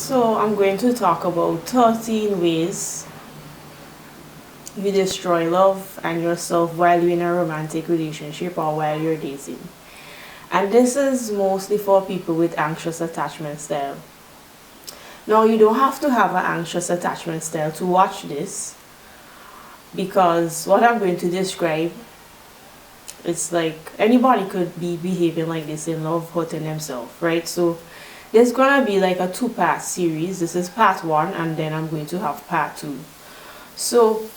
So I'm going to talk about 13 ways you destroy love and yourself while you're in a romantic relationship or while you're dating. And this is mostly for people with anxious attachment style. Now you don't have to have an anxious attachment style to watch this, because what I'm going to describe, it's like anybody could be behaving like this in love, hurting themselves, right? So there's gonna be like a two-part series. This is part 1, and then I'm going to have part 2. So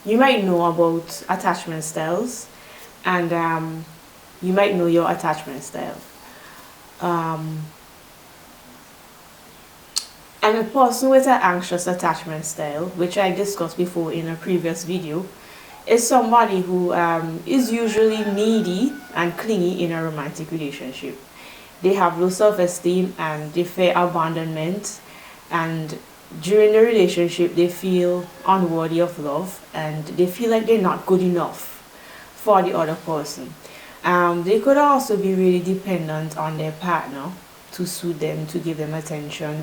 you might know about attachment styles, and you might know your attachment style. And a person with an anxious attachment style, which I discussed before in a previous video, is somebody who is usually needy and clingy in a romantic relationship. They have low self-esteem and they fear abandonment, and during the relationship they feel unworthy of love and they feel like they're not good enough for the other person. They could also be really dependent on their partner to soothe them, to give them attention.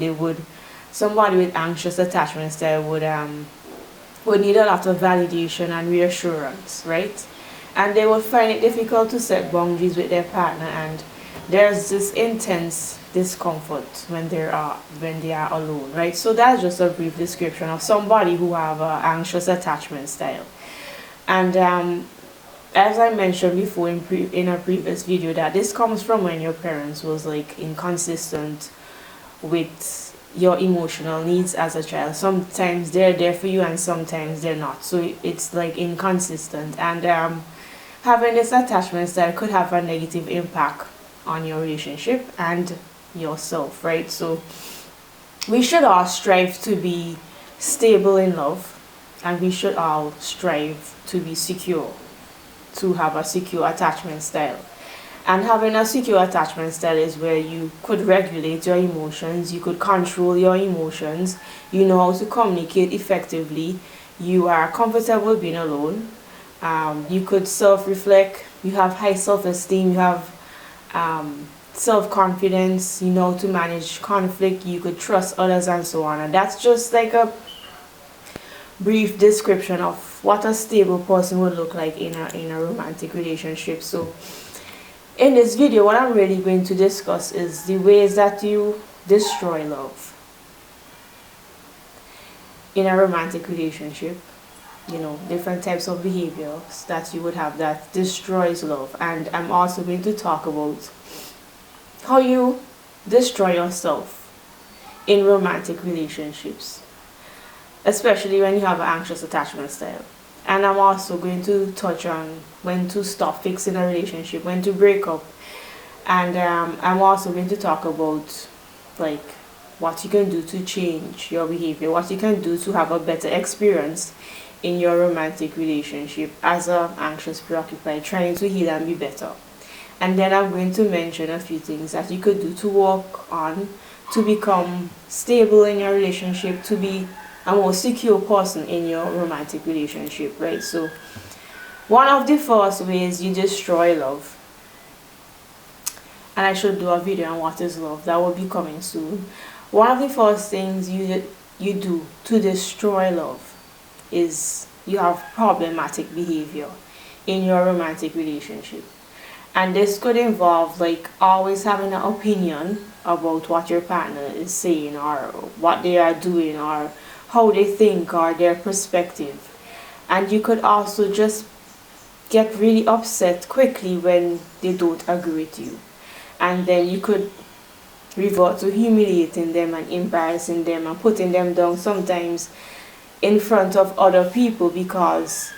Somebody with anxious attachment style would need a lot of validation and reassurance, right? And they would find it difficult to set boundaries with their partner, and there's this intense discomfort when they are alone, right? So that's just a brief description of somebody who have an anxious attachment style. And as I mentioned before in a previous video, that this comes from when your parents was like inconsistent with your emotional needs as a child. Sometimes they're there for you and sometimes they're not, so it's like inconsistent. And having this attachment style could have a negative impact on your relationship and yourself, right? So we should all strive to be stable in love, and we should all strive to be secure, to have a secure attachment style. And having a secure attachment style is where you could regulate your emotions, you could control your emotions, you know how to communicate effectively, you are comfortable being alone, you could self-reflect, you have high self-esteem, you have self-confidence, you know how to manage conflict, you could trust others, and so on. And that's just like a brief description of what a stable person would look like in a romantic relationship. So in this video, what I'm really going to discuss is the ways that you destroy love in a romantic relationship. You know, different types of behaviors that you would have that destroys love. And I'm also going to talk about how you destroy yourself in romantic relationships, especially when you have an anxious attachment style. And I'm also going to touch on when to stop fixing a relationship, when to break up. And I'm also going to talk about like what you can do to change your behavior, what you can do to have a better experience in your romantic relationship as an anxious preoccupied, trying to heal and be better. And then I'm going to mention a few things that you could do to work on, to become stable in your relationship, to be a more secure person in your romantic relationship, right? So one of the first ways you destroy love, and I should do a video on what is love, that will be coming soon. One of the first things you do to destroy love is you have problematic behavior in your romantic relationship. And this could involve like always having an opinion about what your partner is saying or what they are doing or how they think or their perspective. And you could also just get really upset quickly when they don't agree with you, and then you could revert to humiliating them and embarrassing them and putting them down, sometimes in front of other people, because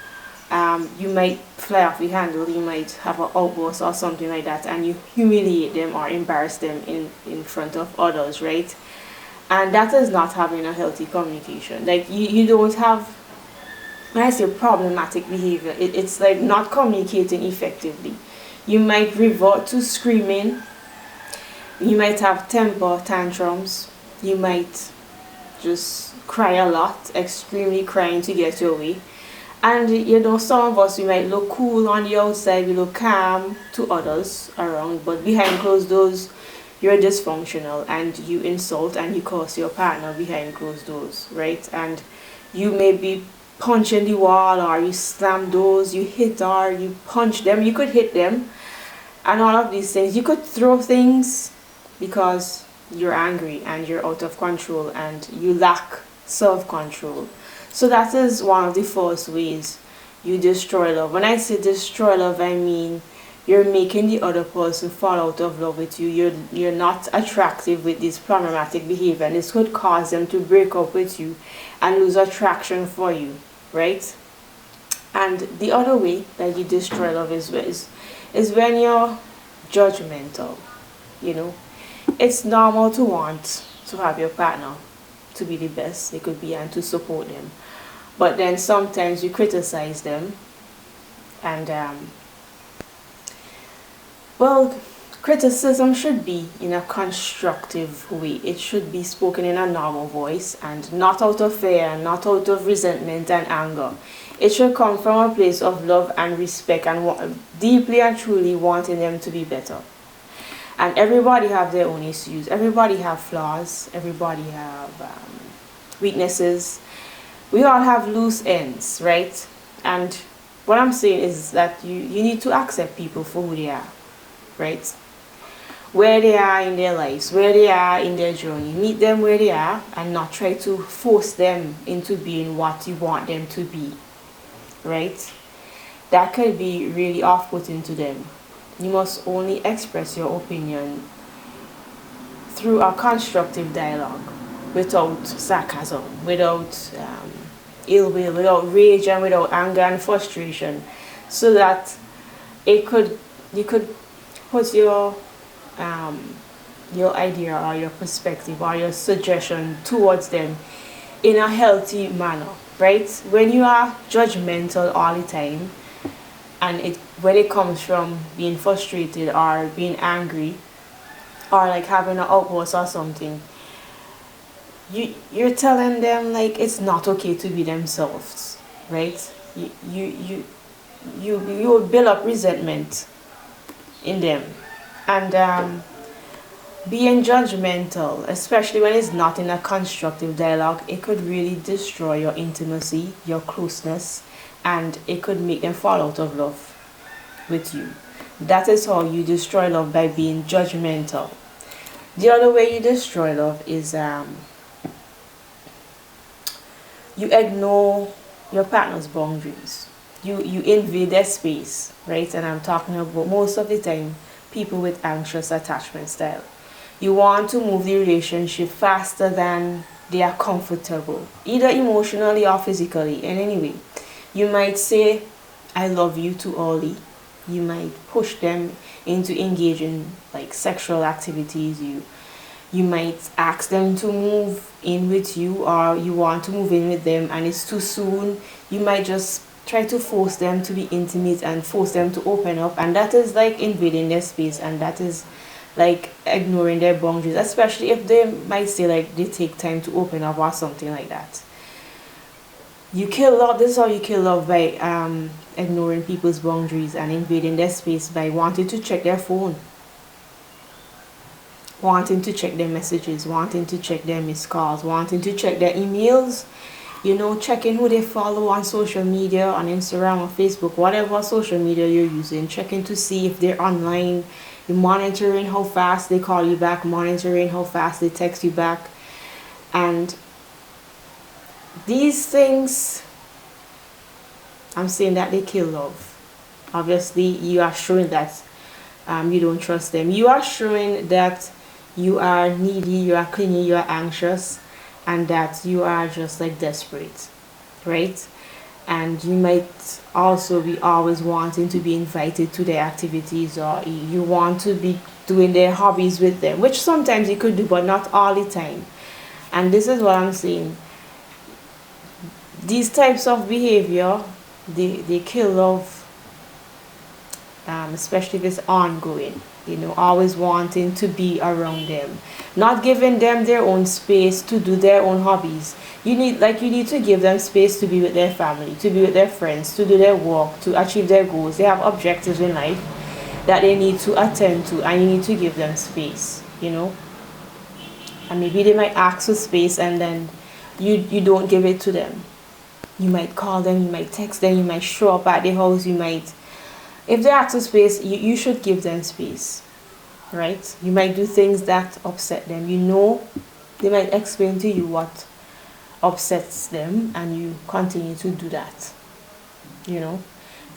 you might fly off the handle, you might have an outburst or something like that, and you humiliate them or embarrass them in front of others, right? And that is not having a healthy communication. Like you don't have, when I say problematic behavior, it's like not communicating effectively. You might revert to screaming, you might have temper tantrums, you might just cry a lot, extremely crying to get your way. And you know, some of us, we might look cool on the outside, we look calm to others around, but behind closed doors, you're dysfunctional and you insult and you curse your partner behind closed doors, right? And you may be punching the wall, or you slam doors, you hit, or you punch them, you could hit them, and all of these things. You could throw things because you're angry and you're out of control and you lack self-control. So that is one of the first ways you destroy love. When I say destroy love, I mean you're making the other person fall out of love with you. You're not attractive with this problematic behavior, and this could cause them to break up with you and lose attraction for you, right? And the other way that you destroy love is when you're judgmental. You know, it's normal to want to have your partner to be the best they could be and to support them, but then sometimes you criticize them, and well, criticism should be in a constructive way. It should be spoken in a normal voice and not out of fear, not out of resentment and anger. It should come from a place of love and respect and deeply and truly wanting them to be better. And everybody have their own issues. Everybody have flaws. Everybody have weaknesses. We all have loose ends, right? And what I'm saying is that you need to accept people for who they are, right? Where they are in their lives, where they are in their journey. Meet them where they are and not try to force them into being what you want them to be, right? That could be really off-putting to them. You must only express your opinion through a constructive dialogue, without sarcasm, without ill will, without rage, and without anger and frustration, so that you could put your idea or your perspective or your suggestion towards them in a healthy manner, right? When you are judgmental all the time, and when it comes from being frustrated or being angry or like having an outburst or something, you're telling them like it's not okay to be themselves, right? You will build up resentment in them. And being judgmental, especially when it's not in a constructive dialogue, it could really destroy your intimacy, your closeness, and it could make them fall out of love with you. That is how you destroy love, by being judgmental. The other way you destroy love is you ignore your partner's boundaries. You invade their space, right? And I'm talking about most of the time people with anxious attachment style. You want to move the relationship faster than they are comfortable, either emotionally or physically, in any way. You might say, I love you too early. You might push them into engaging like sexual activities. You might ask them to move in with you, or you want to move in with them and it's too soon. You might just try to force them to be intimate and force them to open up, and that is like invading their space, and that is like ignoring their boundaries, especially if they might say like they take time to open up or something like that. You kill love. This is how you kill love, by ignoring people's boundaries and invading their space, by wanting to check their phone, wanting to check their messages, wanting to check their missed calls, wanting to check their emails, checking who they follow on social media, on Instagram or Facebook, whatever social media you're using, checking to see if they're online. You're monitoring how fast they call you back, monitoring how fast they text you back. And these things, I'm saying that they kill love. Obviously, you are showing that you don't trust them. You are showing that you are needy, you are clingy, you are anxious, and that you are just like desperate, right? And you might also be always wanting to be invited to their activities, or you want to be doing their hobbies with them, which sometimes you could do, but not all the time. And this is what I'm saying. These types of behavior, they kill love, especially if it's ongoing. Always wanting to be around them, not giving them their own space to do their own hobbies. You need to give them space to be with their family, to be with their friends, to do their work, to achieve their goals. They have objectives in life that they need to attend to, and you need to give them space. you know. And maybe they might ask for space, and then you don't give it to them. You might call them, you might text them, you might show up at their house, you might, if they ask for space, you should give them space, right? You might do things that upset them. You know, they might explain to you what upsets them, and you continue to do that, you know.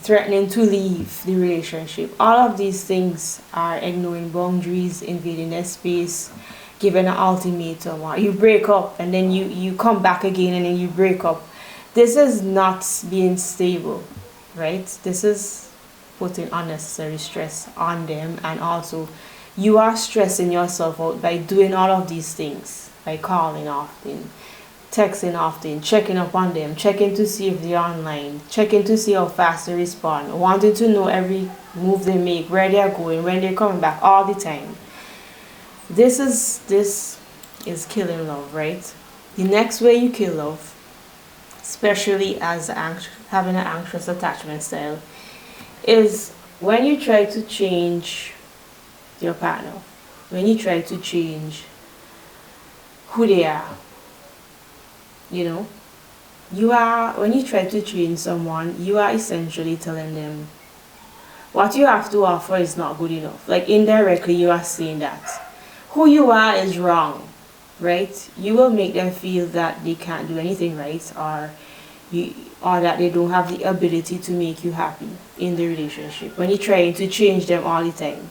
Threatening to leave the relationship. All of these things are ignoring boundaries, invading their space, giving an ultimatum, or you break up and then you come back again and then you break up. This is not being stable, right? This is putting unnecessary stress on them, and also you are stressing yourself out by doing all of these things, by calling often, texting often, checking up on them, checking to see if they're online, checking to see how fast they respond, wanting to know every move they make, where they're going, when they're coming back, all the time. This is killing love, right? The next way you kill love, especially as having an anxious attachment style, is when you try to change your partner, when you try to change who they are. You know, when you try to change someone, you are essentially telling them what you have to offer is not good enough. Like, indirectly, you are saying that who you are is wrong, right? You will make them feel that they can't do anything right, or that they don't have the ability to make you happy in the relationship when you're trying to change them all the time.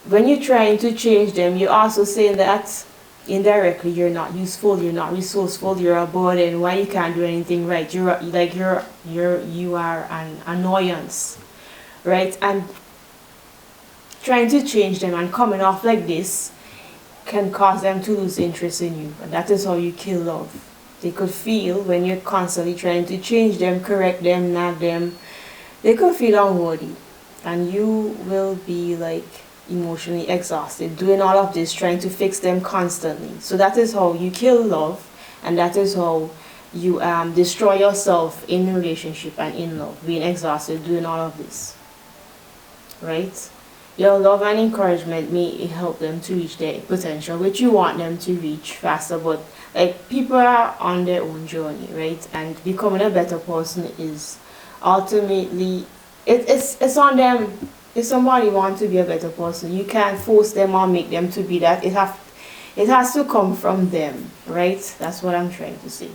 When you're trying to change them, you're also saying that indirectly you're not useful, you're not resourceful, you're a burden, why you can't do anything right, you are an annoyance, right? And trying to change them and coming off like this can cause them to lose interest in you, and that is how you kill love. They could feel, when you're constantly trying to change them, correct them, nag them, they could feel unworthy, and you will be like emotionally exhausted doing all of this, trying to fix them constantly. So that is how you kill love, and that is how you destroy yourself in a relationship and in love, being exhausted doing all of this, right? Your love and encouragement may help them to reach their potential, which you want them to reach faster, but like, people are on their own journey, right? And becoming a better person is ultimately, it's on them. If somebody wants to be a better person, you can't force them or make them to be that. It has to come from them, right? That's what I'm trying to say.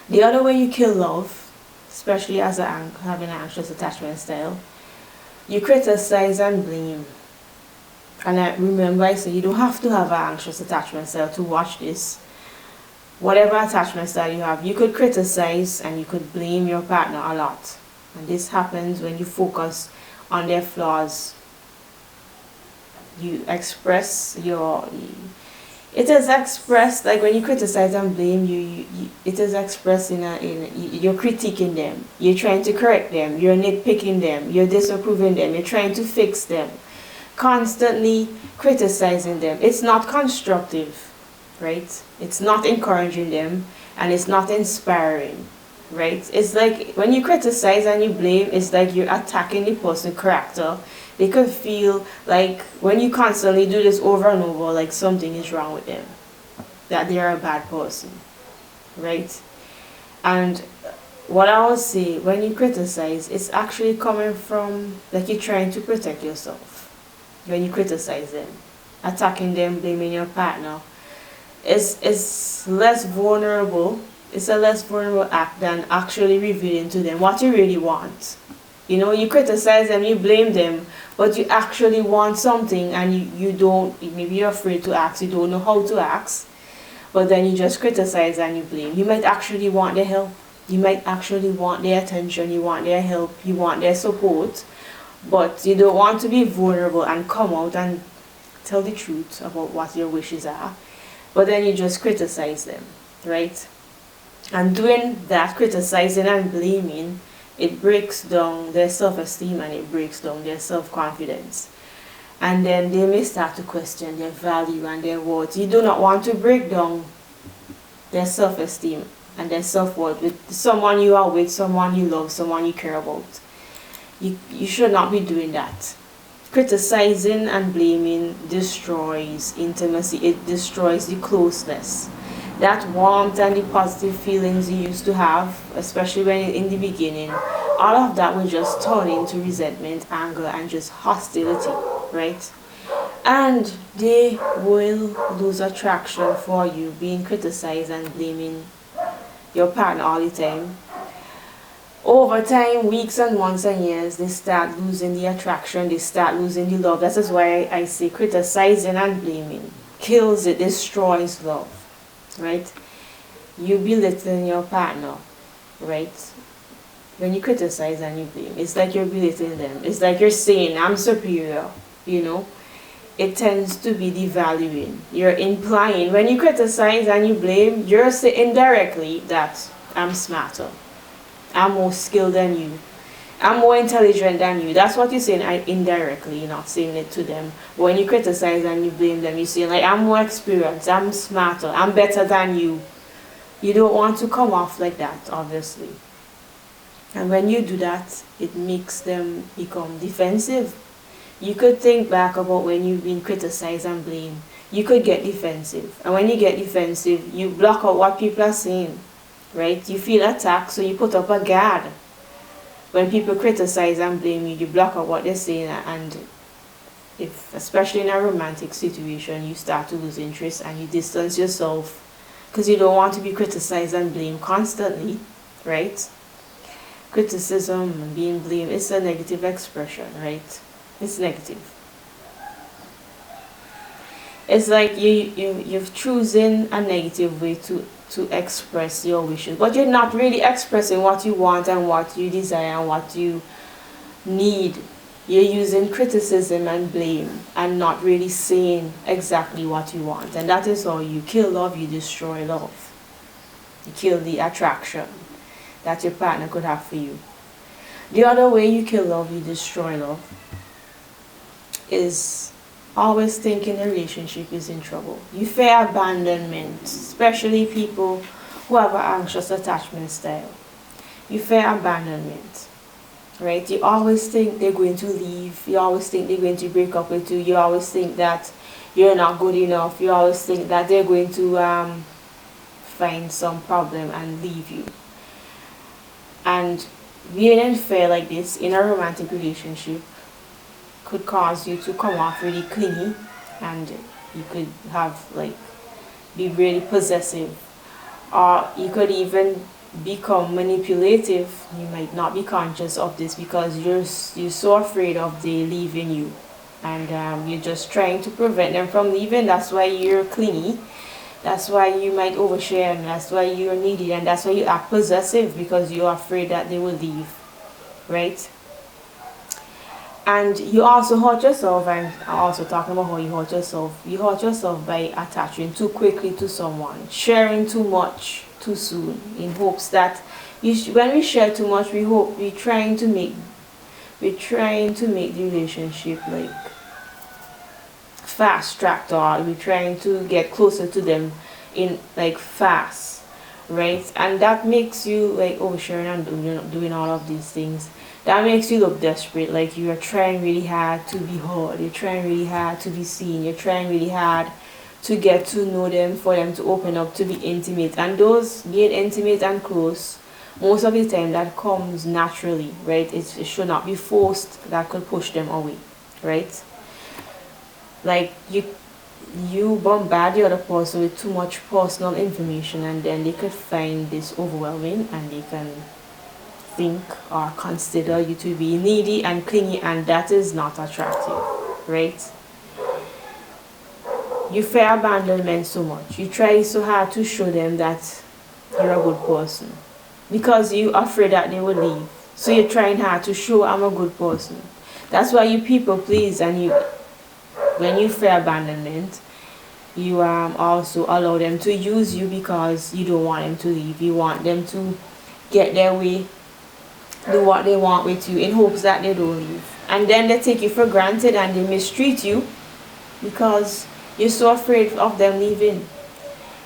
The other way you kill love, especially as having an anxious attachment style, you criticize and blame. And remember, I say you don't have to have an anxious attachment style to watch this. Whatever attachment style you have, you could criticize and you could blame your partner a lot. And this happens when you focus on their flaws. You express it is expressed, like when you criticize and blame, it is expressed you're critiquing them, you're trying to correct them, you're nitpicking them, you're disapproving them, you're trying to fix them, constantly criticizing them. It's not constructive, right? It's not encouraging them, and it's not inspiring, right? It's like when you criticize and you blame, it's like you're attacking the person's character. They could feel like when you constantly do this over and over, like something is wrong with them, that they are a bad person, right? And what I would say, when you criticize, it's actually coming from, like, you're trying to protect yourself. When you criticize them, attacking them, blaming your partner, it's less vulnerable. It's a less vulnerable act than actually revealing to them what you really want. You know, you criticize them, you blame them, but you actually want something, and you don't, maybe you're afraid to ask, you don't know how to ask, but then you just criticize and you blame. You might actually want their help. You might actually want their attention, you want their help, you want their support, but you don't want to be vulnerable and come out and tell the truth about what your wishes are, but then you just criticize them, right? And doing that, criticizing and blaming, it breaks down their self-esteem and it breaks down their self-confidence. And then they may start to question their value and their worth. You do not want to break down their self-esteem and their self-worth with someone you are with, someone you love, someone you care about. You should not be doing that. criticizing and blaming destroys intimacy. It destroys the closeness, that warmth and the positive feelings you used to have, especially when in the beginning. All of that will just turn into resentment, anger, and just hostility, right? And they will lose attraction for you being criticized and blaming your partner all the time. Over time, weeks and months and years, they start losing the attraction, they start losing the love. That is why I say criticizing and blaming kills it, destroys love, right? You belittling your partner, right? When you criticize and you blame, it's like you're belittling them. It's like you're saying, I'm superior, you know? It tends to be devaluing. You're implying, when you criticize and you blame, you're saying indirectly that I'm smarter, I'm more skilled than you, I'm more intelligent than you. That's what you're saying indirectly. You're not saying it to them. When you criticize and you blame them, you're saying like, I'm more experienced, I'm smarter, I'm better than you. You don't want to come off like that, obviously. And when you do that, it makes them become defensive. You could think back about when you've been criticized and blamed. You could get defensive. And when you get defensive, you block out what people are saying, right? You feel attacked, so you put up a guard. When people criticize and blame you, you block out what they're saying. And if, especially in a romantic situation, you start to lose interest and you distance yourself because you don't want to be criticized and blamed constantly, right? Criticism and being blamed is a negative expression, right? It's negative. It's like you've chosen a negative way to express your wishes, but you're not really expressing what you want and what you desire and what you need. You're using criticism and blame and not really saying exactly what you want. And that is how you kill love, you destroy love. You kill the attraction that your partner could have for you. The other way you kill love, you destroy love, is always thinking the relationship is in trouble. You fear abandonment, especially people who have an anxious attachment style. You fear abandonment, right? You always think they're going to leave. You always think they're going to break up with you. You always think that you're not good enough. You always think that they're going to find some problem and leave you. And being in fear like this in a romantic relationship could cause you to come off really clingy, and you could have be really possessive, or you could even become manipulative. You might not be conscious of this because you're so afraid of they leaving you, and you're just trying to prevent them from leaving. That's why you're clingy. That's why you might overshare, and that's why you're needy, and that's why you act possessive, because you're afraid that they will leave, right? And you also hurt yourself, and I'm also talking about how you hurt yourself. You hurt yourself by attaching too quickly to someone, sharing too much too soon, in hopes that when we share too much, we're trying to make the relationship fast tracked, or we're trying to get closer to them in fast, right? And that makes you oversharing and doing all of these things. That makes you look desperate, like you are trying really hard to be heard, you're trying really hard to be seen, you're trying really hard to get to know them, for them to open up, to be intimate. And those being intimate and close, most of the time that comes naturally, right? It should not be forced. That could push them away, right? Like you bombard the other person with too much personal information, and then they could find this overwhelming, and they can think or consider you to be needy and clingy, and that is not attractive, right? You fear abandonment so much. You try so hard to show them that you're a good person because you're afraid that they will leave. So you're trying hard to show I'm a good person. That's why you people please, and when you fear abandonment, you also allow them to use you because you don't want them to leave. You want them to get their way, do what they want with you in hopes that they don't leave. And then they take you for granted and they mistreat you because you're so afraid of them leaving.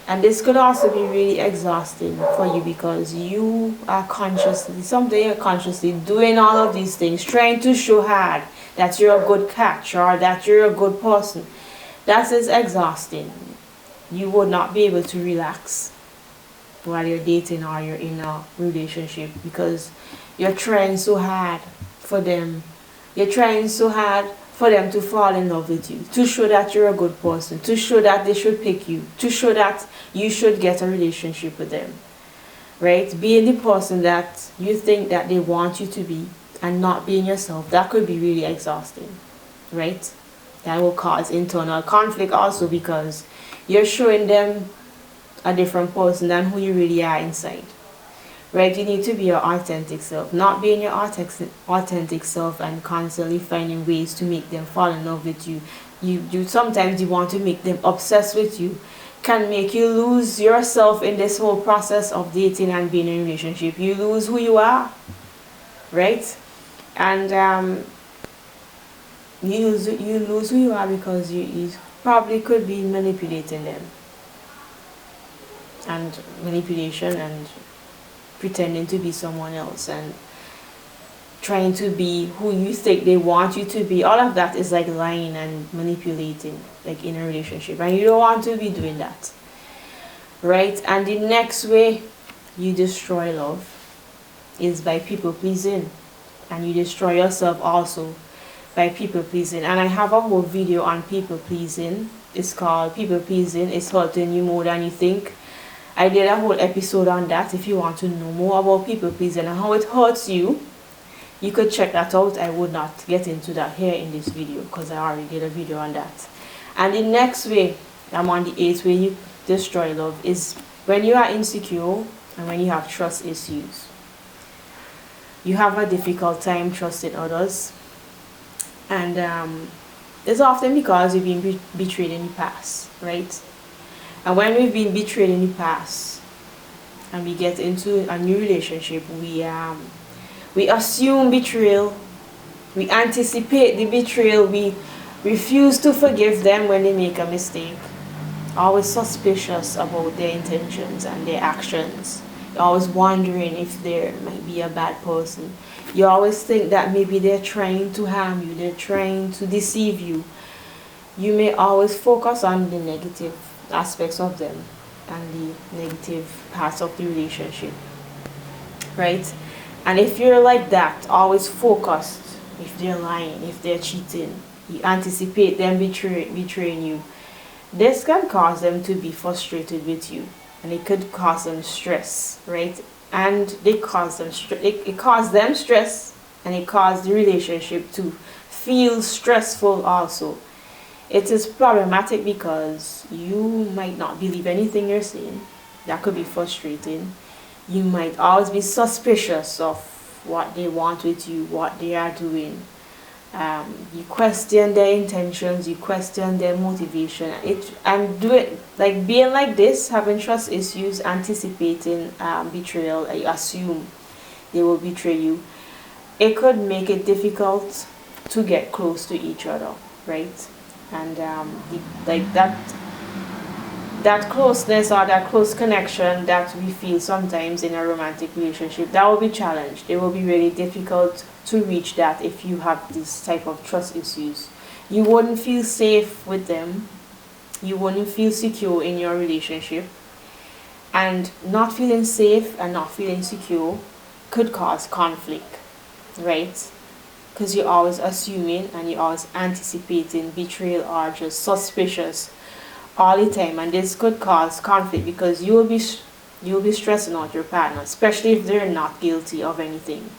And this could also be really exhausting for you because you are consciously doing all of these things, trying to show hard that you're a good catch or that you're a good person. That is exhausting. You would not be able to relax while you're dating or you're in a relationship, because you're trying so hard for them. You're trying so hard for them to fall in love with you, to show that you're a good person, to show that they should pick you, to show that you should get a relationship with them. Right? Being the person that you think that they want you to be and not being yourself, that could be really exhausting. Right? That will cause internal conflict also, because you're showing them a different person than who you really are inside. Right? You need to be your authentic self. Not being your authentic self and constantly finding ways to make them fall in love with you. You sometimes you want to make them obsessed with you, can make you lose yourself in this whole process of dating and being in a relationship. You lose who you are. Right? And you lose who you are because you probably could be manipulating them. And manipulation and pretending to be someone else and trying to be who you think they want you to be, all of that is like lying and manipulating, like in a relationship, and you don't want to be doing that. Right? And the next way you destroy love is by people pleasing, and you destroy yourself also by people pleasing. And I have a whole video on people pleasing. It's called People Pleasing Is Hurting You More Than You Think. I did a whole episode on that. If you want to know more about people pleasing and how it hurts you, you could check that out. I would not get into that here in this video because I already did a video on that. And the next way, I'm on the 8th way you destroy love, is when you are insecure and when you have trust issues. You have a difficult time trusting others, and it's often because you've been betrayed in the past, right? And when we've been betrayed in the past and we get into a new relationship, we assume betrayal, we anticipate the betrayal, we refuse to forgive them when they make a mistake. Always suspicious about their intentions and their actions. You're always wondering if they might be a bad person. You always think that maybe they're trying to harm you, they're trying to deceive you. You may always focus on the negative aspects of them and the negative parts of the relationship. Right? And if you're like that, always focused, if they're lying, if they're cheating, you anticipate them betraying you, this can cause them to be frustrated with you, and it could cause them stress, right? And it causes them stress, and it causes the relationship to feel stressful also. It is problematic because you might not believe anything you're saying. That could be frustrating. You might always be suspicious of what they want with you, what they are doing. You question their intentions, you question their motivation. Being like this, having trust issues, anticipating betrayal, you assume they will betray you. It could make it difficult to get close to each other, right? And that closeness or that close connection that we feel sometimes in a romantic relationship, that will be challenged. It will be really difficult to reach that if you have this type of trust issues. You wouldn't feel safe with them. You wouldn't feel secure in your relationship. And not feeling safe and not feeling secure could cause conflict, right? Because you're always assuming and you're always anticipating betrayal or just suspicious all the time, and this could cause conflict because you'll be stressing out your partner, especially if they're not guilty of anything.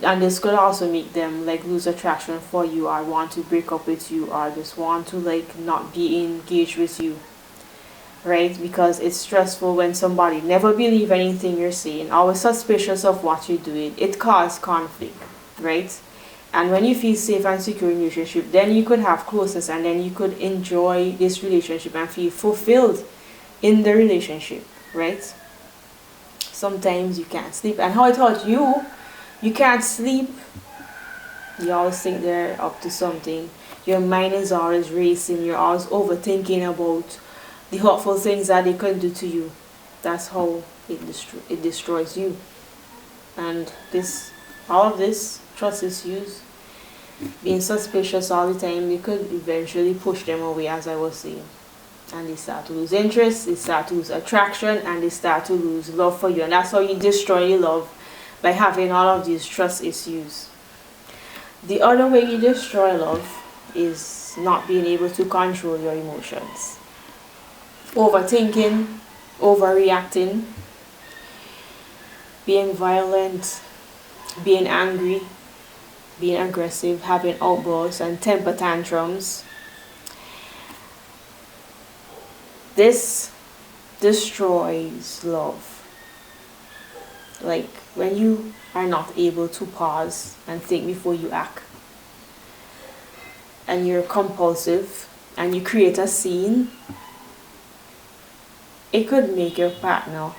And this could also make them lose attraction for you, or want to break up with you, or just want to not be engaged with you, right? Because it's stressful when somebody never believe anything you're saying, always suspicious of what you're doing. It causes conflict, right? And when you feel safe and secure in a relationship, then you could have closeness, and then you could enjoy this relationship and feel fulfilled in the relationship, right? Sometimes you can't sleep, and how it hurts you, you can't sleep. You always think they're up to something. Your mind is always racing. You're always overthinking about the hurtful things that they could do to you. That's how it destroys you. And all of this trust issues being suspicious all the time, you could eventually push them away, as I was saying. And they start to lose interest, they start to lose attraction, and they start to lose love for you. And that's how you destroy your love, by having all of these trust issues. The other way you destroy love is not being able to control your emotions. Overthinking, overreacting, being violent, being angry, being aggressive, having outbursts and temper tantrums. This destroys love. Like when you are not able to pause and think before you act, and you're compulsive and you create a scene, it could make your partner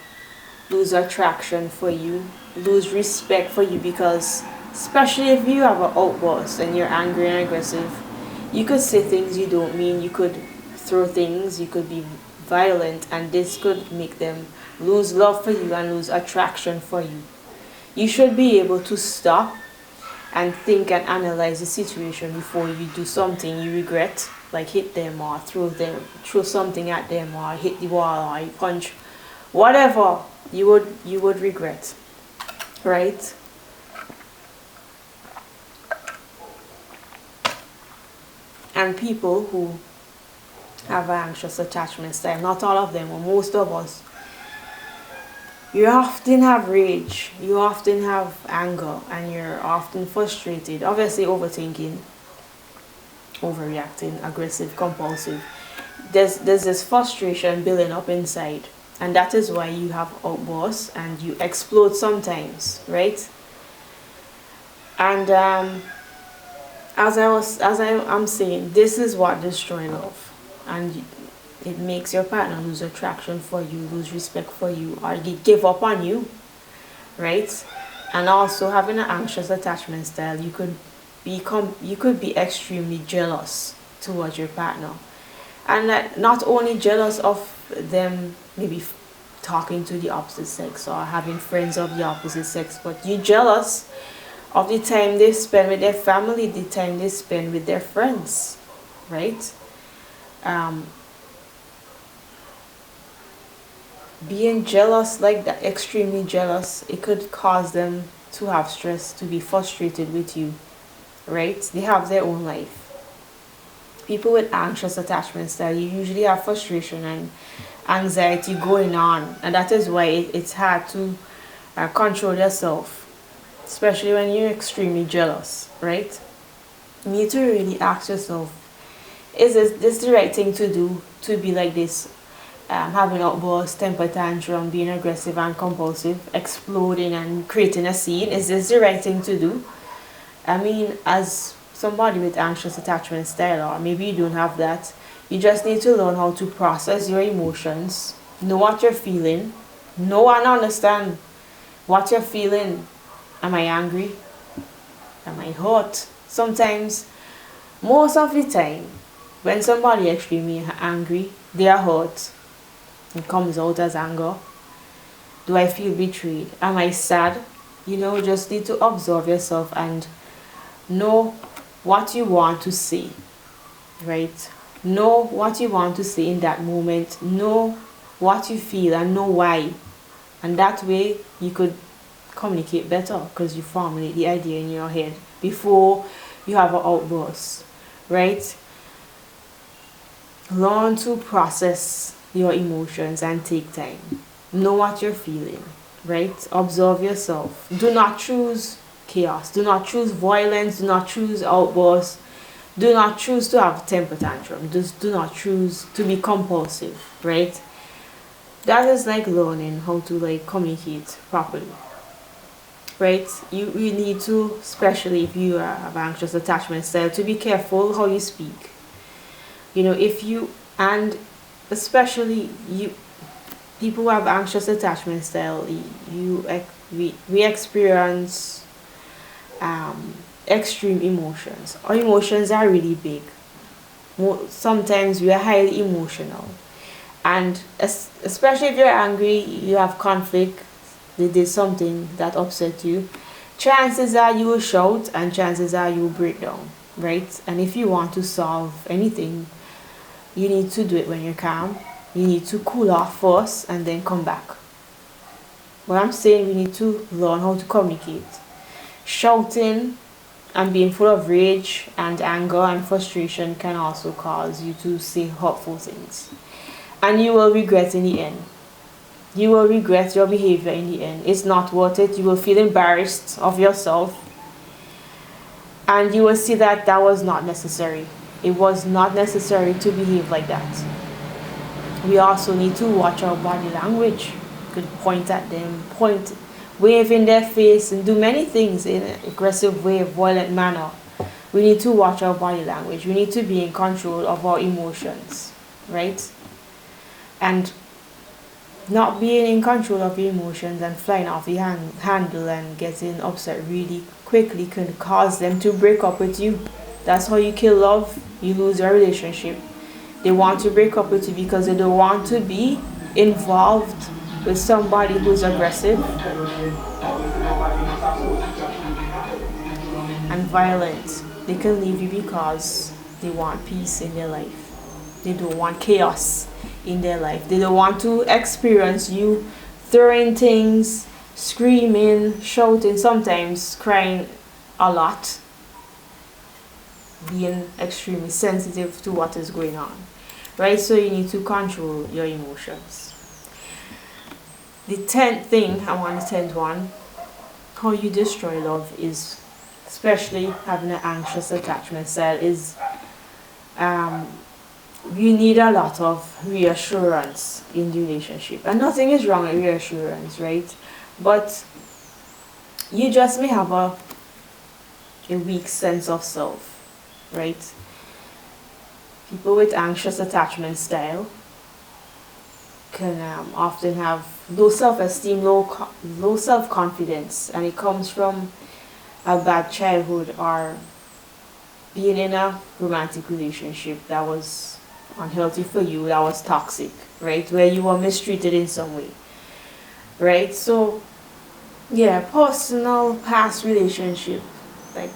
lose attraction for you, lose respect for you, because especially if you have an outburst and you're angry and aggressive, you could say things you don't mean, you could throw things, you could be violent, and this could make them lose love for you and lose attraction for you. You should be able to stop and think and analyze the situation before you do something you regret, like hit them or throw something at them or hit the wall or you punch, whatever you would regret, right? And people who have an anxious attachment style, not all of them, or most of us, you often have rage, you often have anger, and you're often frustrated. Obviously overthinking, overreacting, aggressive, compulsive. There's this frustration building up inside, and that is why you have outbursts and you explode sometimes, right? And as I'm saying, this is what destroys love, and it makes your partner lose attraction for you, lose respect for you, or give up on you, right? And also having an anxious attachment style, you could be extremely jealous towards your partner, and not only jealous of them maybe talking to the opposite sex or having friends of the opposite sex, but you're jealous of the time they spend with their family, the time they spend with their friends, right? Being jealous like that, extremely jealous, it could cause them to have stress, to be frustrated with you, right? They have their own life. People with anxious attachment style, you usually have frustration and anxiety going on, and that is why it's hard to control yourself, especially when you're extremely jealous, right? You need to really ask yourself, is this the right thing to do, to be like this? Having outbursts, temper tantrum, being aggressive and compulsive, exploding and creating a scene. Is this the right thing to do? I mean, as somebody with anxious attachment style, or maybe you don't have that, you just need to learn how to process your emotions, know what you're feeling, know and understand what you're feeling. Am I angry? Am I hurt? Sometimes, most of the time, when somebody extremely angry, they are hurt. It comes out as anger. Do I feel betrayed? Am I sad? Just need to observe yourself and know what you want to say, right? Know what you want to say in that moment. Know what you feel and know why. And that way you could communicate better, because you formulate the idea in your head before you have an outburst, right? Learn to process your emotions and take time. Know what you're feeling, right? Observe yourself. Do not choose chaos. Do not choose violence. Do not choose outbursts. Do not choose to have temper tantrum. Just do not choose to be compulsive, right? That is like learning how to communicate properly, right? You need to, especially if you have anxious attachment style, to be careful how you speak. And especially people who have anxious attachment style, we experience extreme emotions. Our emotions are really big. Sometimes we are highly emotional, and especially if you're angry, you have conflict, they did something that upset you, chances are you will shout and chances are you will break down, right? And if you want to solve anything, you need to do it when you're calm. You need to cool off first and then come back. What I'm saying, we need to learn how to communicate. Shouting and being full of rage and anger and frustration can also cause you to say hurtful things. And you will regret in the end. You will regret your behavior in the end. It's not worth it. You will feel embarrassed of yourself. And you will see that that was not necessary. It was not necessary to behave like that. We also need to watch our body language. You could point at them, wave in their face, and do many things in an aggressive way, violent manner. We need to watch our body language. We need to be in control of our emotions, right? And not being in control of your emotions and flying off the handle and getting upset really quickly can cause them to break up with you. That's how you kill love. You lose your relationship. They want to break up with you because they don't want to be involved with somebody who's aggressive and violent. They can leave you because they want peace in their life. They don't want chaos in their life. They don't want to experience you throwing things, screaming, shouting, sometimes crying a lot, being extremely sensitive to what is going on, right? So you need to control your emotions. The 10th thing, the 10th one, how you destroy love is, especially having an anxious attachment style, is you need a lot of reassurance in the relationship. And nothing is wrong with reassurance, right? But you just may have a weak sense of self, right? People with anxious attachment style can often have low self-esteem, low self-confidence, and it comes from a bad childhood or being in a romantic relationship that was unhealthy for you, that was toxic, right? Where you were mistreated in some way, right? So, yeah, personal past relationship, like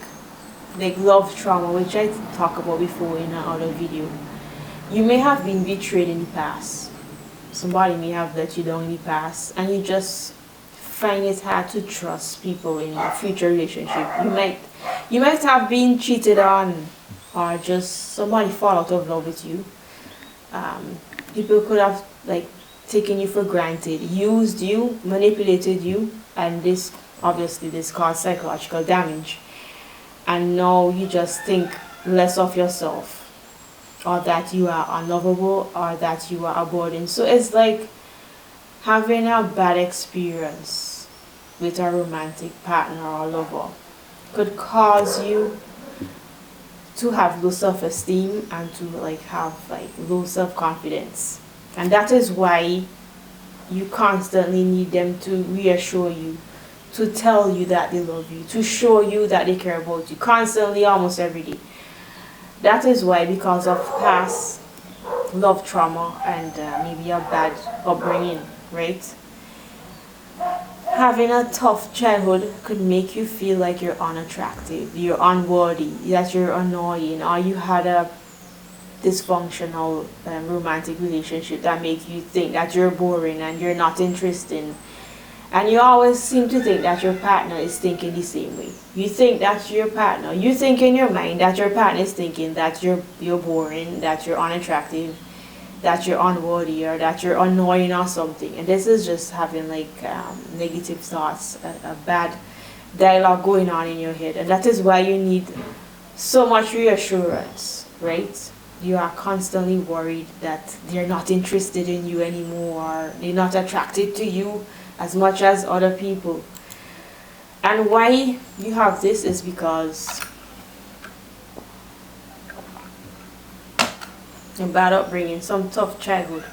love trauma, which I talked about before in another video. You may have been betrayed in the past. Somebody may have let you down in the past, and you just find it hard to trust people in your future relationship. You might have been cheated on, or just somebody fall out of love with you. People could have taken you for granted, used you, manipulated you, and this caused psychological damage. And now you just think less of yourself, or that you are unlovable, or that you are a burden. So it's like having a bad experience with a romantic partner or lover could cause you to have low self-esteem and to have low self-confidence. And that is why you constantly need them to reassure you, to tell you that they love you, to show you that they care about you, constantly, almost every day. That is why, because of past love trauma and maybe a bad upbringing, right? Having a tough childhood could make you feel like you're unattractive, you're unworthy, that you're annoying, or you had a dysfunctional romantic relationship that make you think that you're boring and you're not interesting. And you always seem to think that your partner is thinking the same way. You think that your partner, you think in your mind that your partner is thinking that you're boring, that you're unattractive, that you're unworthy, or that you're annoying or something. And this is just having negative thoughts, a bad dialogue going on in your head. And that is why you need so much reassurance, right? You are constantly worried that they're not interested in you anymore, or they're not attracted to you as much as other people. And why you have this is because a bad upbringing, some tough childhood.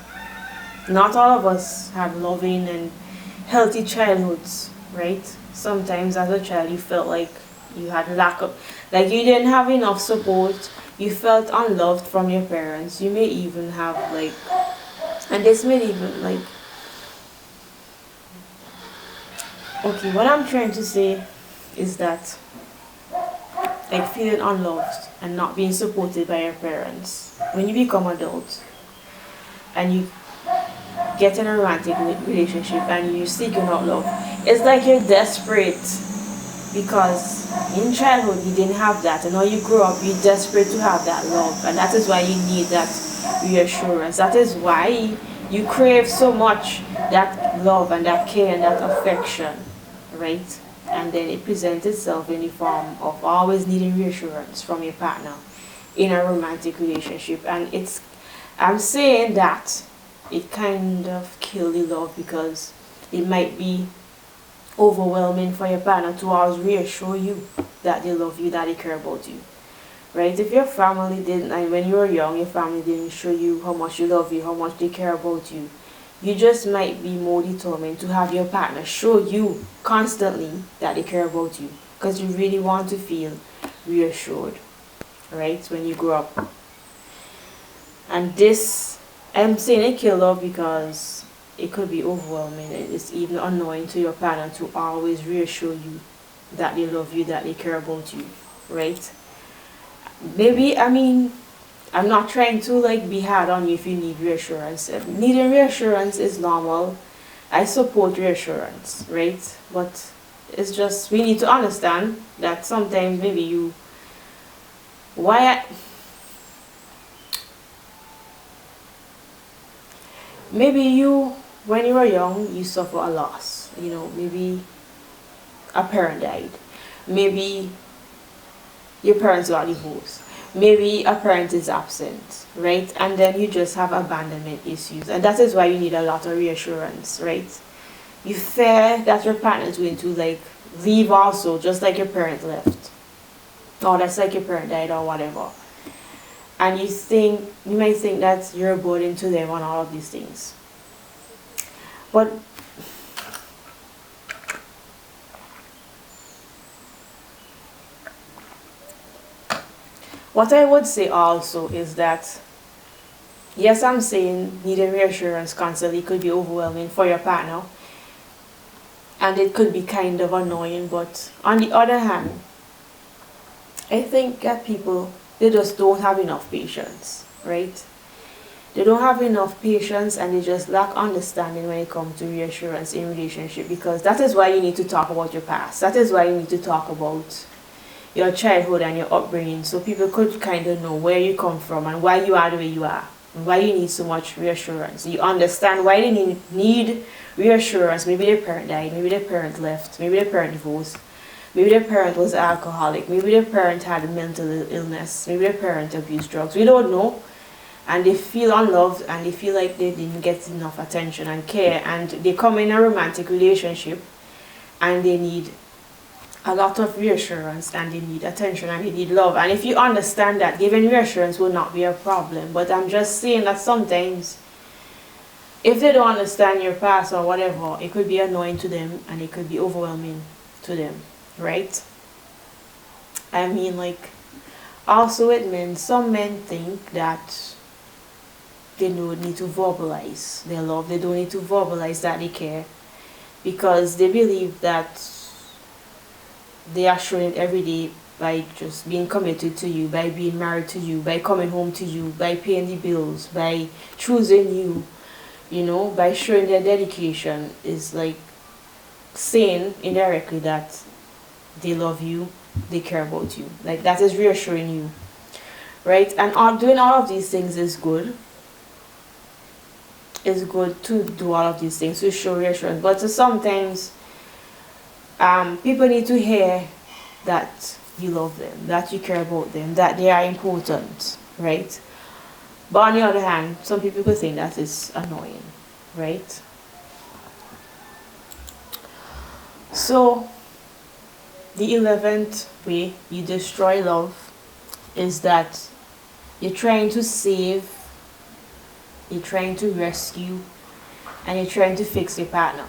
Not all of us have loving and healthy childhoods, right? Sometimes as a child you felt like you had lack of, you didn't have enough support, you felt unloved from your parents. You may even have and this may even okay, what I'm trying to say is that like feeling unloved and not being supported by your parents. When you become adult and you get in a romantic relationship and you're seeking out love, it's like you're desperate because in childhood you didn't have that, and now you grow up, you're desperate to have that love, and that is why you need that reassurance. That is why you crave so much that love and that care and that affection, right? And then it presents itself in the form of always needing reassurance from your partner in a romantic relationship. And I'm saying that it kind of kills the love, because it might be overwhelming for your partner to always reassure you that they love you, that they care about you, right? If your family didn't, and when you were young, your family didn't show you how much you love you, how much they care about you, you just might be more determined to have your partner show you constantly that they care about you, because you really want to feel reassured, right, when you grow up. And this, I'm saying it kill love because it could be overwhelming. It's even annoying to your partner to always reassure you that they love you, that they care about you, right? Maybe, I mean, I'm not trying to like be hard on you if you need reassurance. Needing reassurance is normal. I support reassurance, right? But it's just, we need to understand that sometimes maybe you, maybe you, when you were young, you suffer a loss. You know, maybe a parent died. Maybe your parents got divorced. Maybe a parent is absent, right? And then you just have abandonment issues. And that is why you need a lot of reassurance, right? You fear that your partner is going to like leave also, just like your parent left. Or that's like your parent died or whatever. And you might think that you're a burden to them on all of these things. But what I would say also is that, yes, I'm saying needing reassurance constantly could be overwhelming for your partner, and it could be kind of annoying, but on the other hand, I think that people, they just don't have enough patience, right? They don't have enough patience, and they just lack understanding when it comes to reassurance in relationship, because that is why you need to talk about your past. That is why you need to talk about your childhood and your upbringing, so people could kind of know where you come from and why you are the way you are, and why you need so much reassurance. You understand why they need reassurance. Maybe their parent died, maybe their parent left, maybe their parent divorced, maybe their parent was alcoholic, maybe their parent had a mental illness, maybe their parent abused drugs. We don't know. And they feel unloved, and they feel like they didn't get enough attention and care, and they come in a romantic relationship and they need a lot of reassurance, and they need attention, and they need love. And if you understand that, giving reassurance will not be a problem. But I'm just saying that sometimes if they don't understand your past or whatever, it could be annoying to them and it could be overwhelming to them, right? I mean, like, also with men, some men think that they don't need to verbalize their love. They don't need to verbalize that they care, because they believe that they are showing it every day by just being committed to you, by being married to you, by coming home to you, by paying the bills, by choosing you, you know, by showing their dedication, is like saying indirectly that they love you, they care about you. Like, that is reassuring you, right? And doing all of these things is good. It's good to do all of these things to show reassurance, but sometimes people need to hear that you love them, that you care about them, that they are important, right? But on the other hand, some people could think that is annoying, right? So the 11th way you destroy love is that you're trying to save, you're trying to rescue, and you're trying to fix your partner.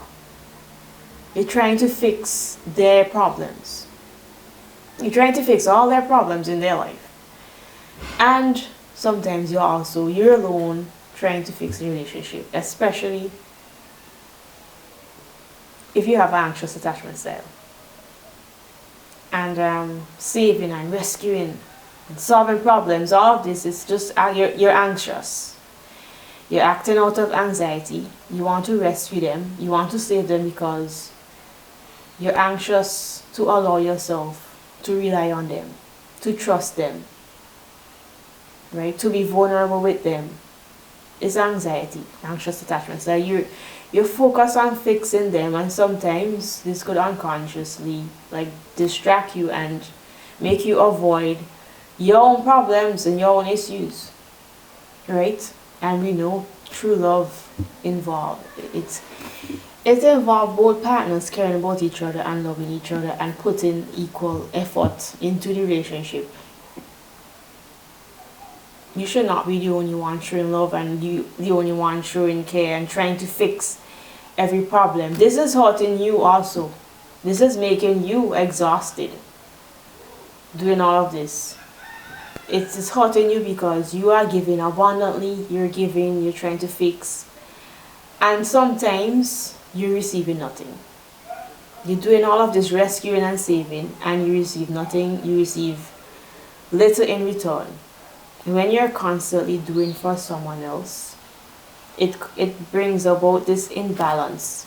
You're trying to fix their problems. You're trying to fix all their problems in their life. And sometimes you're alone trying to fix the relationship, especially if you have an anxious attachment style. and saving and rescuing and solving problems. All of this is just you're anxious. You're acting out of anxiety. You want to rescue them. You want to save them because you're anxious to allow yourself to rely on them, to trust them, right? To be vulnerable with them. It's anxiety, anxious attachment. So you're focused on fixing them, and sometimes this could unconsciously like distract you and make you avoid your own problems and your own issues, right? And we know true love involved. It involves both partners caring about each other and loving each other and putting equal effort into the relationship. You should not be the only one showing love and the only one showing care and trying to fix every problem. This is hurting you also. This is making you exhausted doing all of this. It's hurting you because you are giving abundantly, you're giving, you're trying to fix, and sometimes you're receiving nothing. You're doing all of this rescuing and saving and you receive nothing, you receive little in return. When you're constantly doing for someone else, it brings about this imbalance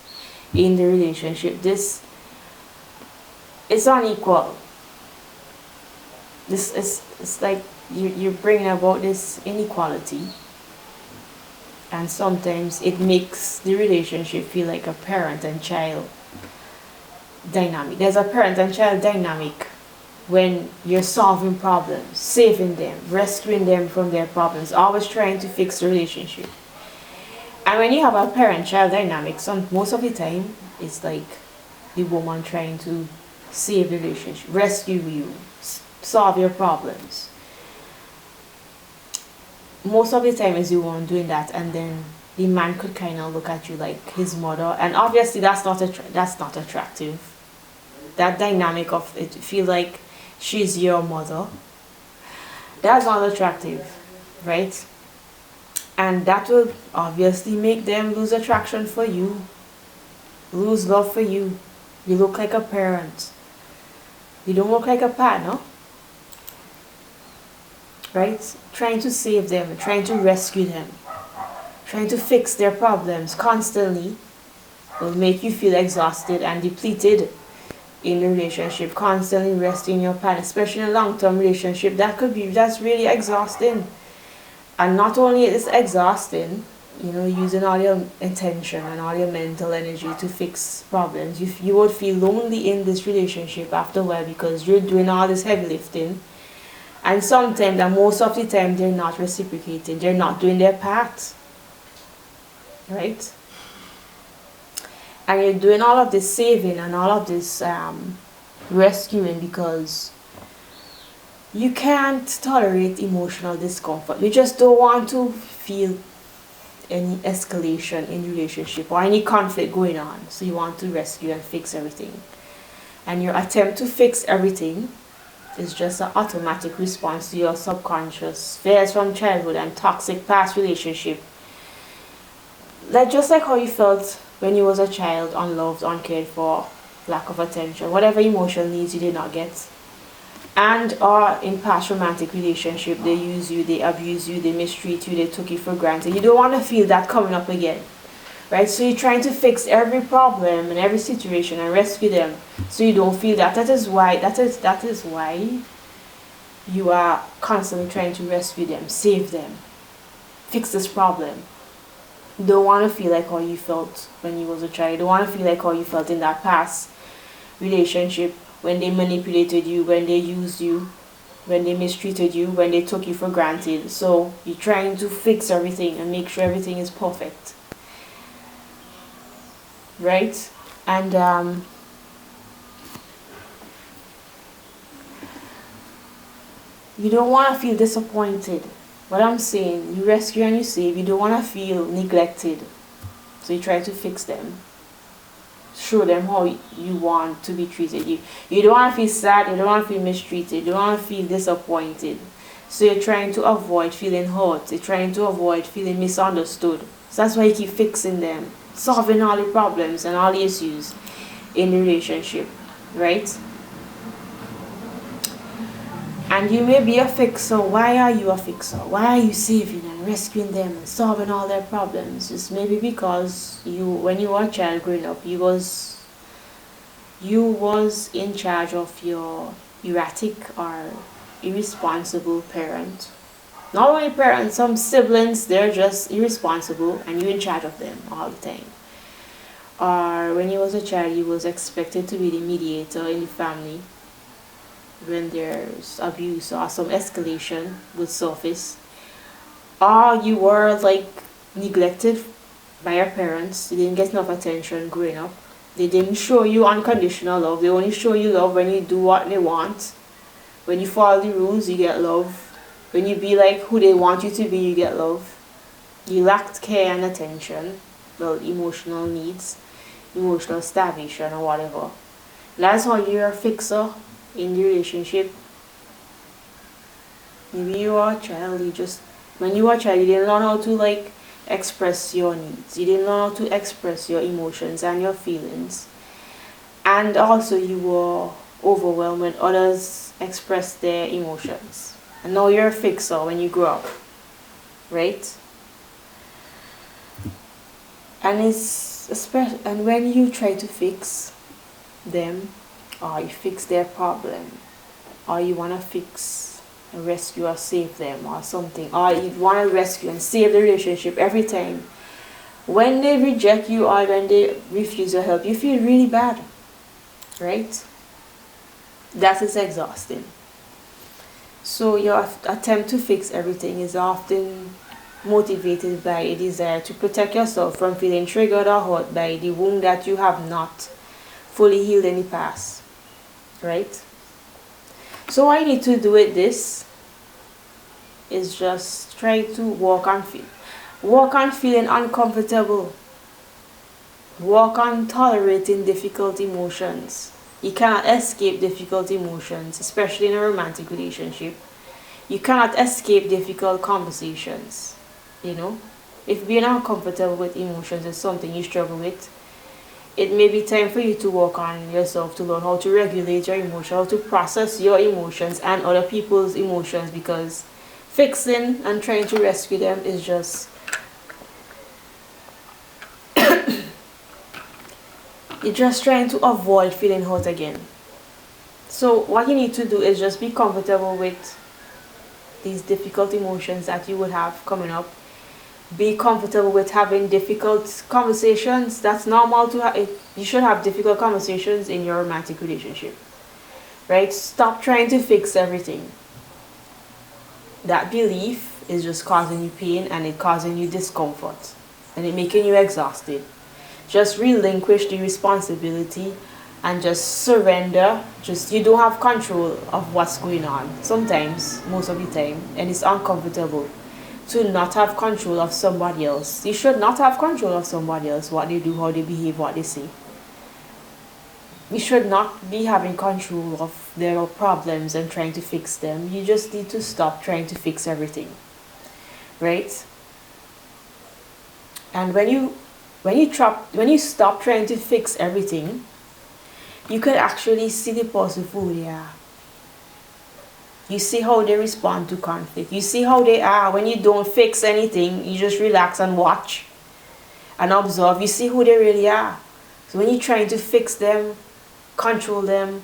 in the relationship. It's unequal. It's like you're bringing about this inequality, and sometimes it makes the relationship feel like a parent and child dynamic. There's a parent and child dynamic when you're solving problems, saving them, rescuing them from their problems, always trying to fix the relationship. And when you have a parent-child dynamic, most of the time it's like the woman trying to save the relationship, rescue you, solve your problems. Most of the time is the woman doing that, and then the man could kind of look at you like his mother, and obviously that's not attractive. That dynamic of it feel like she's your mother, that's not attractive, right? And that will obviously make them lose attraction for you, lose love for you. You look like a parent, you don't look like a partner, right? Trying to save them, trying to rescue them, trying to fix their problems constantly will make you feel exhausted and depleted in the relationship. Constantly resting your partner, especially in a long-term relationship, that's really exhausting. And not only is it exhausting, using all your attention and all your mental energy to fix problems, you would feel lonely in this relationship after a while because you're doing all this heavy lifting, and sometimes, and most of the time, they're not reciprocating, they're not doing their part, right? And you're doing all of this saving and all of this rescuing because you can't tolerate emotional discomfort. You just don't want to feel any escalation in the relationship or any conflict going on. So you want to rescue and fix everything. And your attempt to fix everything is just an automatic response to your subconscious fears from childhood and toxic past relationship. Just like how you felt when you was a child, unloved, uncared for, lack of attention, whatever emotional needs you did not get. And or in past romantic relationship, they use you, they abuse you, they mistreat you, they took you for granted. You don't want to feel that coming up again, right? So you're trying to fix every problem and every situation and rescue them, so you don't feel that. That is why you are constantly trying to rescue them, save them, fix this problem. You don't want to feel like how you felt when you was a child. You don't want to feel like how you felt in that past relationship, when they manipulated you, when they used you, when they mistreated you, when they took you for granted. So you're trying to fix everything and make sure everything is perfect, right? And you don't want to feel disappointed. What I'm saying, you rescue and you save, you don't want to feel neglected. So you try to fix them. Show them how you want to be treated. You don't want to feel sad, you don't want to feel mistreated, you don't want to feel disappointed. So you're trying to avoid feeling hurt, you're trying to avoid feeling misunderstood. So that's why you keep fixing them, solving all the problems and all the issues in the relationship, right? And you may be a fixer. Why are you a fixer? Why are you saving and rescuing them and solving all their problems? It's maybe because when you were a child growing up, you was in charge of your erratic or irresponsible parent. Not only parents, some siblings, they're just irresponsible and you're in charge of them all the time. Or when you was a child, you was expected to be the mediator in the family when there's abuse or some escalation would surface. Or you were like neglected by your parents. You didn't get enough attention growing up. They didn't show you unconditional love. They only show you love when you do what they want. When you follow the rules, you get love. When you be like who they want you to be, you get love. You lacked care and attention. Well, emotional needs, emotional starvation or whatever. That's how you're a fixer in the relationship. Maybe you are a child, when you were a child, you didn't learn how to like express your needs. You didn't learn how to express your emotions and your feelings. And also you were overwhelmed when others express their emotions. And now you're a fixer when you grow up. Right? And when you try to fix them, or you fix their problem, or you want to fix, rescue or save them or something, or you want to rescue and save the relationship every time, when they reject you or when they refuse your help, you feel really bad, right? That is exhausting. So your attempt to fix everything is often motivated by a desire to protect yourself from feeling triggered or hurt by the wound that you have not fully healed in the past, right? So what you need to do with this is just try to work on feeling uncomfortable. Work on tolerating difficult emotions. You cannot escape difficult emotions, especially in a romantic relationship. You cannot escape difficult conversations, If being uncomfortable with emotions is something you struggle with, it may be time for you to work on yourself to learn how to regulate your emotions, how to process your emotions and other people's emotions, because fixing and trying to rescue them is just you're just trying to avoid feeling hurt again. So what you need to do is just be comfortable with these difficult emotions that you would have coming up. Be comfortable with having difficult conversations. That's normal to have. You should have difficult conversations in your romantic relationship, right? Stop trying to fix everything. That belief is just causing you pain and it causing you discomfort and it making you exhausted. Just relinquish the responsibility and just surrender. You don't have control of what's going on sometimes, most of the time, and it's uncomfortable to not have control of somebody else. You should not have control of somebody else, what they do, how they behave, what they say. You should not be having control of their problems and trying to fix them. You just need to stop trying to fix everything, right? And when you stop trying to fix everything, you can actually see the person for who they are. You see how they respond to conflict. You see how they are when you don't fix anything. You just relax and watch and observe. You see who they really are. So when you're trying to fix them, control them,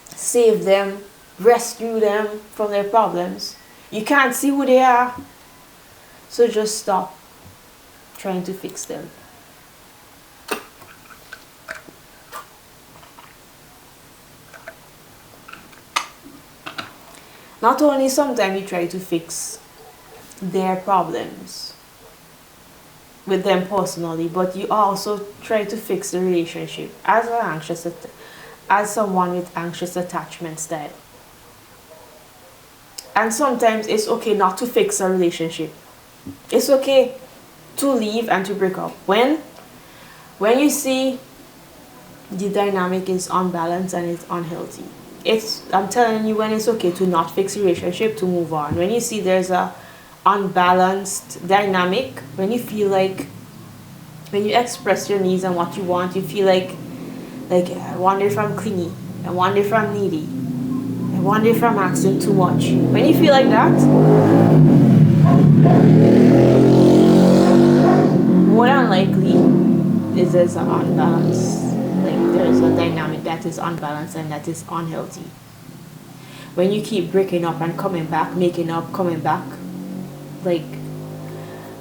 save them, rescue them from their problems, you can't see who they are. So just stop trying to fix them. Not only sometimes you try to fix their problems with them personally, but you also try to fix the relationship as someone with anxious attachment style. And sometimes it's okay not to fix a relationship. It's okay to leave and to break up. When you see the dynamic is unbalanced and it's unhealthy. I'm telling you, when it's okay to not fix a relationship, to move on. When you see there's a unbalanced dynamic, when you feel like, when you express your needs and what you want, you feel like I wonder if I'm clingy, I wonder if I'm needy, I wonder if I'm asking too much. When you feel like that, more than likely, there's an unbalance. Like there's a dynamic that is unbalanced and that is unhealthy. When you keep breaking up and coming back, making up, coming back, like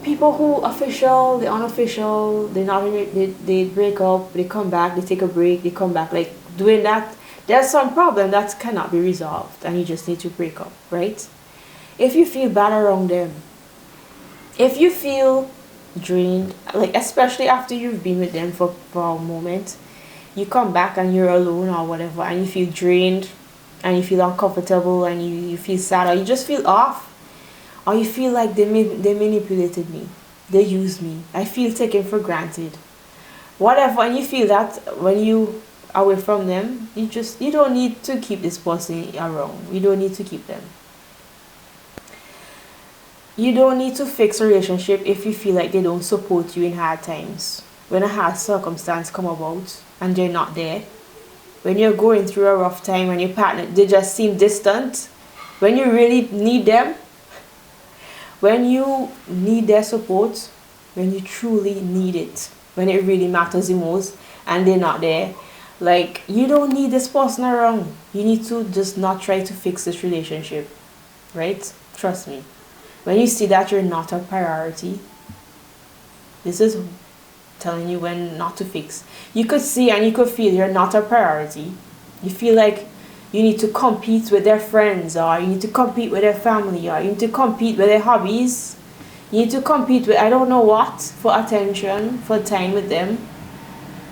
people who official, the unofficial, they break up, they come back, they take a break, they come back, like doing that, there's some problem that cannot be resolved and you just need to break up, right? If you feel bad around them, if you feel drained, like especially after you've been with them for a moment, you come back and you're alone or whatever and you feel drained and you feel uncomfortable and you feel sad or you just feel off or you feel like they manipulated me, they used me, I feel taken for granted, whatever, and you feel that when you are away from them, you don't need to keep this person around. You don't need to keep them. You don't need to fix a relationship if you feel like they don't support you in hard times. When a hard circumstance come about and they're not there, when you're going through a rough time, when your partner, they just seem distant, when you really need them, when you need their support, when you truly need it, when it really matters the most and they're not there, like you don't need this person around. You need to just not try to fix this relationship, right? Trust me. When you see that you're not a priority, this is telling you when not to fix. You could see and you could feel you're not a priority. You feel like you need to compete with their friends, or you need to compete with their family, or you need to compete with their hobbies. You need to compete with I don't know what for attention, for time with them.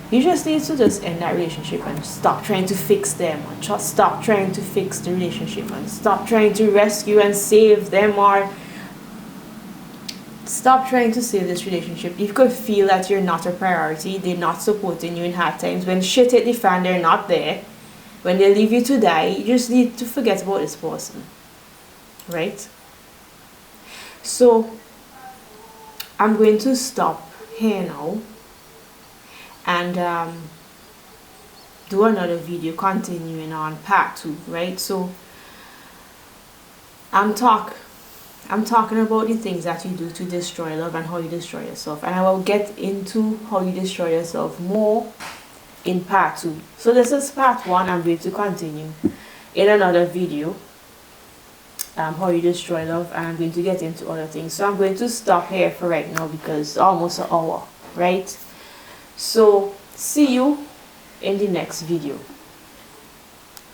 You just need to just end that relationship and stop trying to fix them, or just stop trying to fix the relationship and stop trying to rescue and save them, or stop trying to save this relationship. You could feel that you're not a priority, they're not supporting you in hard times. When shit hit the fan, they're not there. When they leave you to die, you just need to forget about this person, right? So I'm going to stop here now and do another video continuing on part 2, right? So I'm talking about the things that you do to destroy love and how you destroy yourself, and I will get into how you destroy yourself more in part 2. So this is part 1. I'm going to continue in another video how you destroy love, and I'm going to get into other things. So I'm going to stop here for right now because almost an hour, right? So see you in the next video.